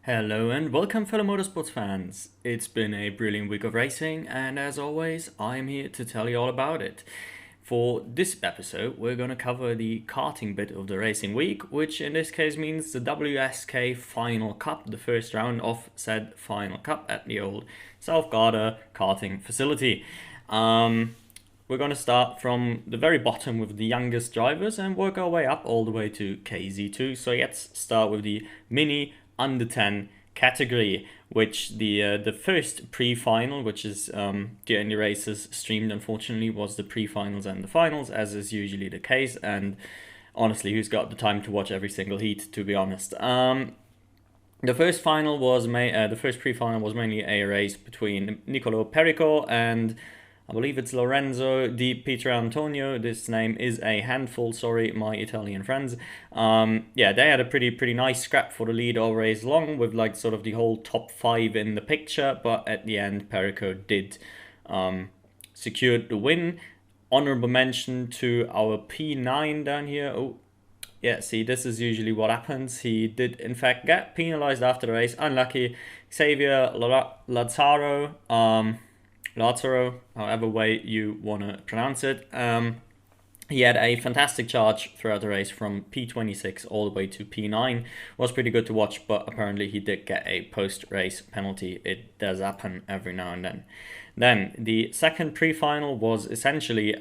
Hello and welcome, fellow motorsports fans. It's been a brilliant week of racing, and as always, I'm here to tell you all about it. For this episode, we're going to cover the karting bit of the racing week, which in this case means the WSK Final Cup, the first round of said Final Cup at the old South Garda karting facility. We're going to start from the very bottom with the youngest drivers and work our way up all the way to KZ2. So let's start with the Mini under 10 category, which the first pre-final, which is the only races streamed unfortunately, was the pre-finals and the finals, as is usually the case. And honestly, who's got the time to watch every single heat, to be honest? The first final was the first pre-final was mainly a race between Nicolo Perico and I believe it's Lorenzo di Pietrantonio. This name is a handful, sorry, my Italian friends. Yeah, they had a pretty nice scrap for the lead all race long, with like sort of the whole top 5 in the picture, but at the end Perico did secure the win. Honorable mention to our P9 down here. Oh, yeah, see, this is usually what happens. He did, in fact, get penalized after the race. Unlucky. Xavier Lazaro, however way you want to pronounce it. He had a fantastic charge throughout the race from P26 all the way to P9. Was pretty good to watch, but apparently he did get a post-race penalty. It does happen every now and then. Then the second pre-final was essentially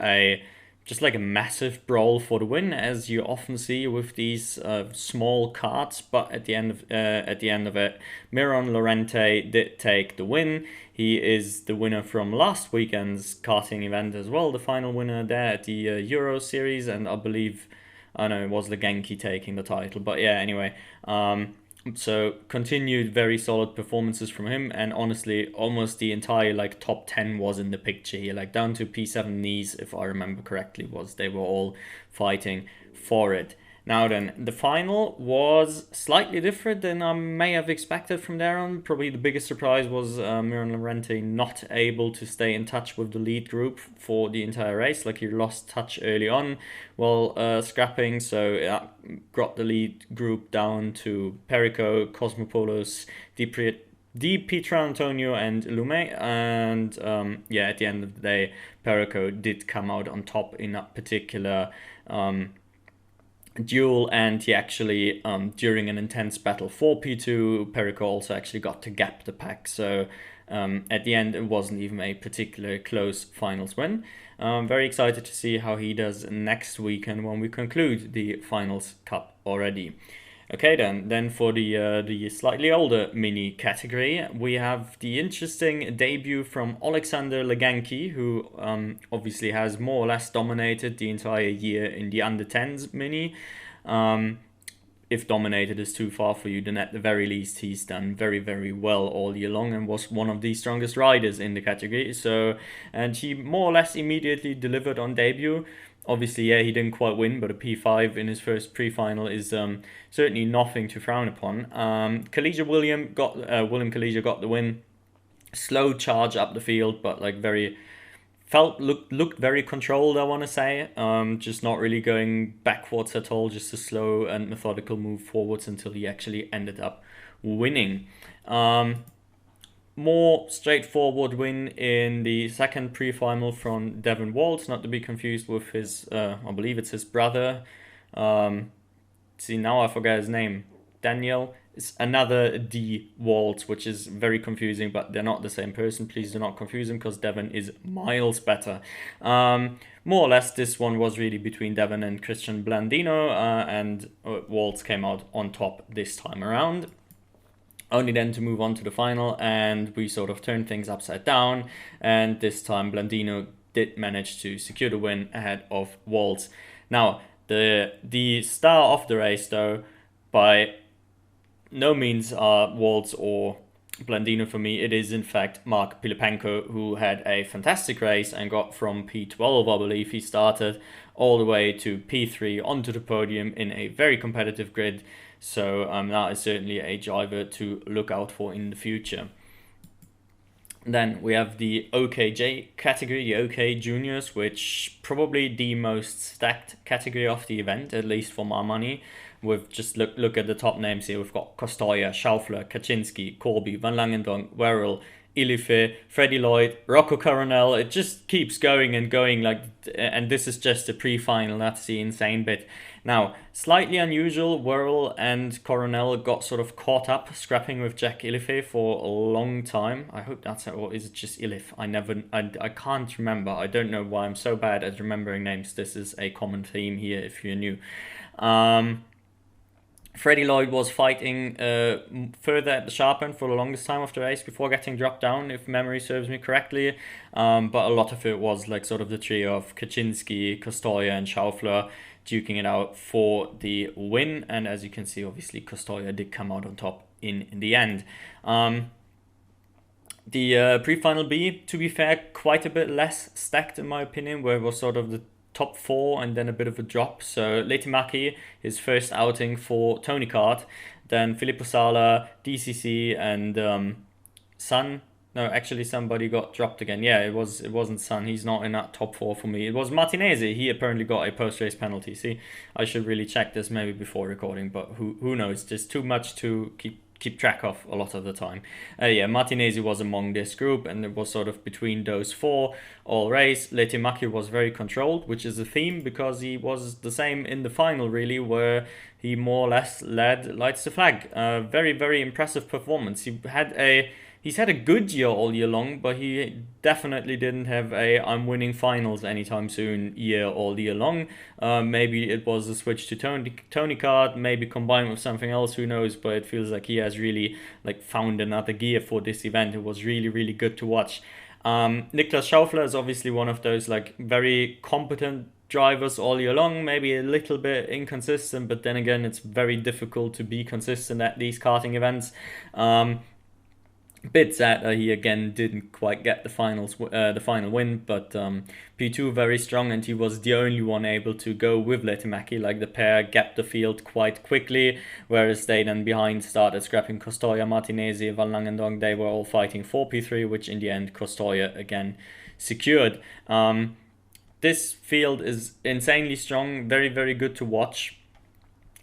just like a massive brawl for the win, as you often see with these small karts. But at the end of it, Miron Lorente did take the win. He is the winner from last weekend's karting event as well, the final winner there at the Euro Series, and I believe, I know it was Legenkyi taking the title. But yeah, anyway, so continued very solid performances from him, and honestly, almost the entire like top 10 was in the picture here, like down to P7 knees, if I remember correctly, they were all fighting for it. Now then, the final was slightly different than I may have expected from there on. Probably the biggest surprise was Miron Lorente not able to stay in touch with the lead group for the entire race. Like, he lost touch early on while scrapping, so got the lead group down to Perico, Kosmopoulos, Di Pietrantonio and Loomets, and yeah, at the end of the day, Perico did come out on top in that particular duel, and he actually during an intense battle for P2, Perico also actually got to gap the pack, so at the end it wasn't even a particularly close finals win. Very excited to see how he does next weekend when we conclude the Finals Cup already. Okay, then for the slightly older mini category, we have the interesting debut from Alexander Legenkyi, who obviously has more or less dominated the entire year in the under 10s mini. If dominated is too far for you, then at the very least he's done very well all year long and was one of the strongest riders in the category. So, and he more or less immediately delivered on debut. Obviously, yeah, he didn't quite win, but a P5 in his first pre-final is certainly nothing to frown upon. William Kalijah got the win. Slow charge up the field, but like looked very controlled, I want to say. Just not really going backwards at all, just a slow and methodical move forwards until he actually ended up winning. More straightforward win in the second pre-final from Devon Waltz, not to be confused with his, I believe it's his brother. See, now I forget his name. Daniel. It's another D Waltz, which is very confusing, but they're not the same person. Please do not confuse them, because Devon is miles better. More or less, this one was really between Devon and Christian Blandino, and Waltz came out on top this time around. Only then to move on to the final, and we sort of turned things upside down, and this time Blandino did manage to secure the win ahead of Waltz. Now, the star of the race, though, by no means are Waltz or Blandino for me. It is in fact Mark Pilipenko, who had a fantastic race and got from P12, I believe he started, all the way to P3 onto the podium in a very competitive grid. So that is certainly a driver to look out for in the future. Then we have the OKJ category, the OK Juniors, which probably the most stacked category of the event, at least for my money. With just look at the top names here. We've got Kostoya, Schaufler, Kaczynski, Corby, Van Langendonk, Werrell, Ilife, Freddie Lloyd, Rocco Coronel. It just keeps going and going, like, and this is just a pre-final. That's the insane bit. Now, slightly unusual, Werrell and Coronel got sort of caught up scrapping with Jack Ilife for a long time. I hope that's it, or is it just Ilif? I can't remember. I don't know why I'm so bad at remembering names. This is a common theme here if you're new. Freddie Lloyd was fighting further at the sharp end for the longest time of the race before getting dropped down, if memory serves me correctly. But a lot of it was like sort of the trio of Kaczynski, Kostoya, and Schaufler duking it out for the win. And as you can see, obviously, Kostoya did come out on top in the end. The pre-final B, to be fair, quite a bit less stacked in my opinion, where it was sort of the top 4 and then a bit of a drop. So Lehtimaki, his first outing for Tony Kart, then Filippo Sala, DCC, and Sun. No, actually somebody got dropped again. Yeah, it wasn't Sun. He's not in that top 4 for me. It was Martinez. He apparently got a post-race penalty. See, I should really check this maybe before recording, but who knows? There's too much to keep track of a lot of the time. Yeah, Martinez was among this group, and it was sort of between those 4 all race. Lehtimaki was very controlled, which is a theme because he was the same in the final, really, where he more or less led lights the flag. Very, very impressive performance. He's had a good year all year long, but he definitely didn't have a I'm winning finals anytime soon year all year long. Maybe it was a switch to Tony Kart, maybe combined with something else, who knows, but it feels like he has really like found another gear for this event. It was really, really good to watch. Niklas Schaufler is obviously one of those like very competent drivers all year long, maybe a little bit inconsistent, but then again, it's very difficult to be consistent at these karting events. Bit sad that he again didn't quite get the final win, but P2 very strong, and he was the only one able to go with Lehtimaki. Like, the pair gapped the field quite quickly, whereas they then behind started scrapping Kostoya, Martinez, Van Langendonk. They were all fighting for P3, which in the end Kostoya again secured. This field is insanely strong, very, very good to watch.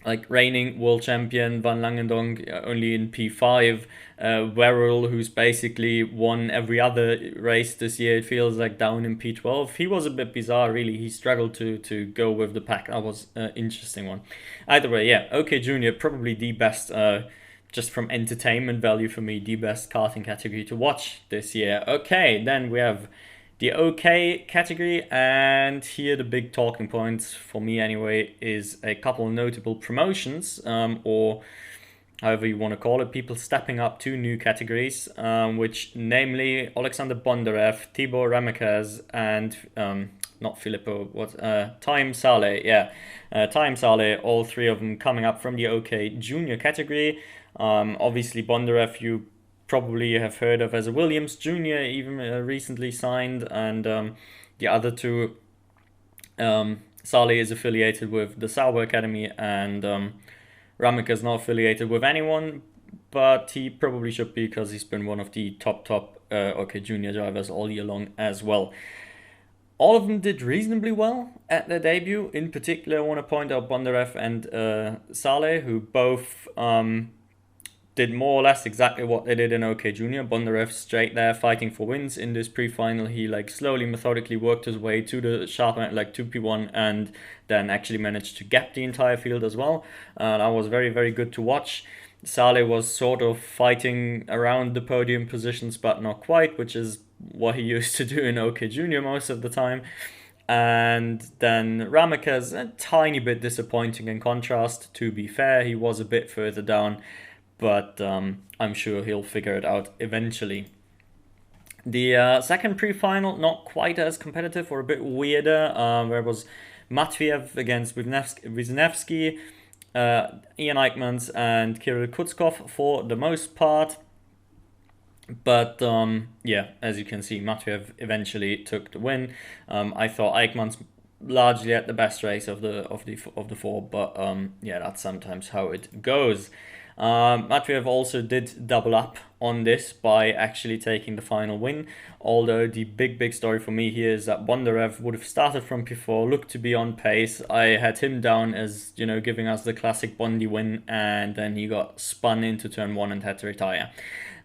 Like, reigning world champion Van Langendonk only in P5, Werrell, who's basically won every other race this year, it feels like, down in P12. He was a bit bizarre, really. He struggled to go with the pack. That was an interesting one. Either way, yeah, OK Junior, probably the best, just from entertainment value for me, the best karting category to watch this year. Okay, then we have the OK category, and here the big talking points for me anyway is a couple notable promotions, or however you want to call it, people stepping up to new categories, which namely Alexander Bondarev, Tibor Ramekaz, and not Filippo, Time Saleh, yeah, Time Saleh, all 3 of them coming up from the OK Junior category. Obviously Bondarev, you probably have heard of as a Williams Junior, even recently signed, and the other 2, Saleh is affiliated with the Sauber Academy, and Ramek is not affiliated with anyone, but he probably should be because he's been one of the top OK Junior drivers all year long as well. All of them did reasonably well at their debut. In particular, I want to point out Bondarev and Saleh, who both did more or less exactly what they did in OK Junior. Bondarev straight there fighting for wins in this pre-final. He like slowly, methodically worked his way to the sharp end, like 2P1, and then actually managed to gap the entire field as well. That was very, very good to watch. Saleh was sort of fighting around the podium positions, but not quite, which is what he used to do in OK Junior most of the time. And then Ramekaz, a tiny bit disappointing in contrast, to be fair. He was a bit further down, but I'm sure he'll figure it out eventually. The second pre-final, not quite as competitive, or a bit weirder, where it was Matviev against Wisniewski, Ian Eichmanns and Kirill Kutskov for the most part. But yeah, as you can see, Matviev eventually took the win. I thought Eichmanns largely at the best race of the 4, but yeah, that's sometimes how it goes. Matveev also did double up on this by actually taking the final win, although the big story for me here is that Bondarev would have started from P4, looked to be on pace. I had him down as, you know, giving us the classic Bondi win, and then he got spun into turn 1 and had to retire.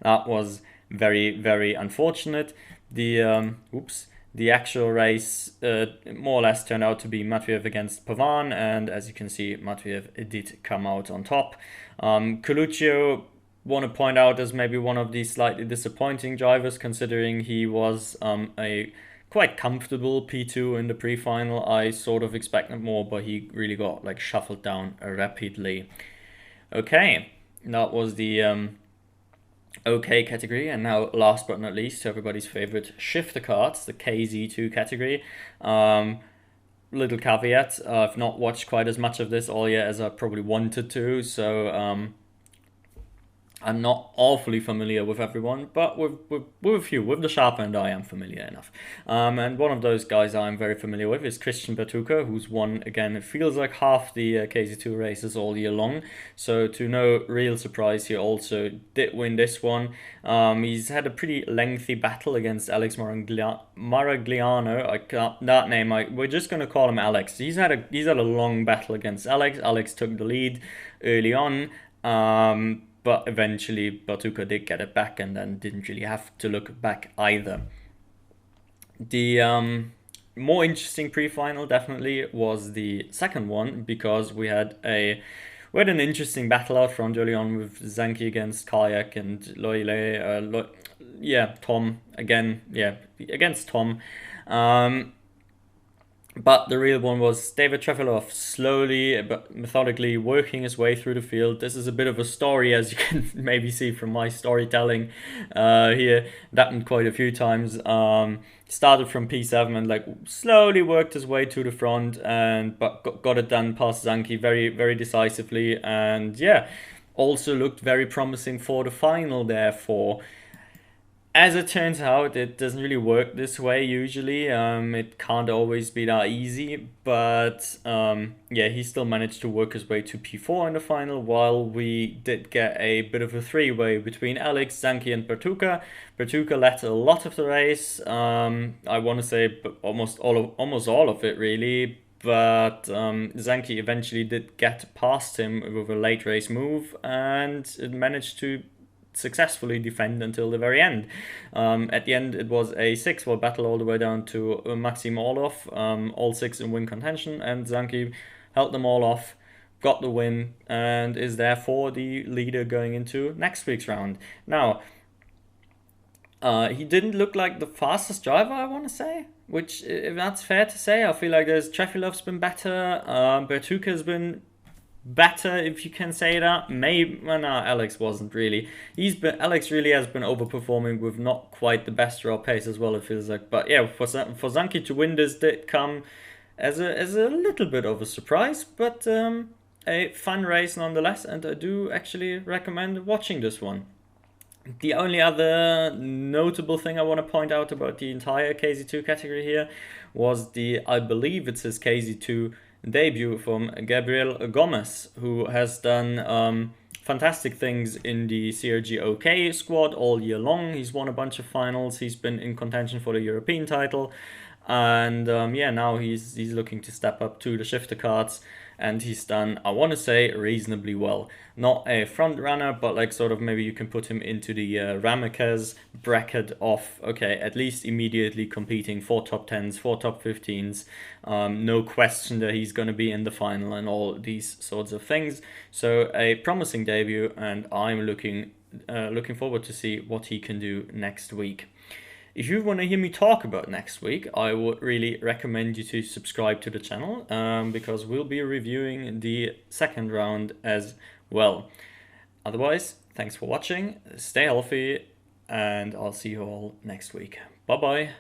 That was very unfortunate. The actual race more or less turned out to be Matveev against Pavan, and as you can see, Matveev did come out on top. Coluccio, want to point out as maybe one of the slightly disappointing drivers, considering he was a quite comfortable P2 in the pre-final. I sort of expected more, but he really got like shuffled down rapidly. Okay, that was the OK category, and now last but not least, everybody's favorite shifter cards, the KZ2 category. Little caveat, I've not watched quite as much of this all year as I probably wanted to, so I'm not awfully familiar with everyone, but with a few, with the sharper end I am familiar enough. And one of those guys I'm very familiar with is Christian Pertuka, who's won, again, it feels like half the KZ2 races all year long. So to no real surprise, he also did win this one. He's had a pretty lengthy battle against Alex Maragliano. That name, we're just going to call him Alex. He's had a long battle against Alex. Alex took the lead early on. But eventually Batuka did get it back and then didn't really have to look back either. The more interesting pre-final definitely was the second one, because we had an interesting battle out front early on with Legenkyi against Kayak and Tom against Tom. But the real one was David Trefilov, slowly but methodically working his way through the field. This is a bit of a story, as you can maybe see from my storytelling here. That happened quite a few times. Started from P7 and like slowly worked his way to the front, but got it done past Legenkyi very decisively. And yeah, also looked very promising for the final, therefore. As it turns out, it doesn't really work this way usually. It can't always be that easy, but he still managed to work his way to P4 in the final, while we did get a bit of a three-way between Alex, Legenkyi and Pertuka. Pertuka led a lot of the race. I want to say almost all of it really, but Legenkyi eventually did get past him with a late race move and managed to successfully defend until the very end. At the end, it was a 6-4 battle all the way down to Maxim Orlov, all 6 in win contention, and Legenkyi held them all off, got the win, and is therefore the leader going into next week's round. Now, he didn't look like the fastest driver, I want to say, which, if that's fair to say, I feel like Trefilov's been better, Bertuka's been better, if you can say that. Alex wasn't really. Alex really has been overperforming with not quite the best raw pace as well, it feels like. But yeah, for Legenkyi to win this did come as a little bit of a surprise, but a fun race nonetheless, and I do actually recommend watching this one. The only other notable thing I want to point out about the entire KZ2 category here was I believe it's his KZ2 debut from Gabriel Gomez, who has done fantastic things in the CRG OK squad all year long. He's won a bunch of finals. He's been in contention for the European title, and now he's looking to step up to the shifter cards, and he's done, I want to say, reasonably well. Not a front runner, but like sort of maybe you can put him into the Ramekes bracket of, okay, at least immediately competing for top 10s, for top 15s. No question that he's going to be in the final and all these sorts of things. So a promising debut, and I'm looking forward to see what he can do next week. If you want to hear me talk about next week, I would really recommend you to subscribe to the channel, because we'll be reviewing the second round as well. Otherwise, thanks for watching, stay healthy, and I'll see you all next week. Bye bye.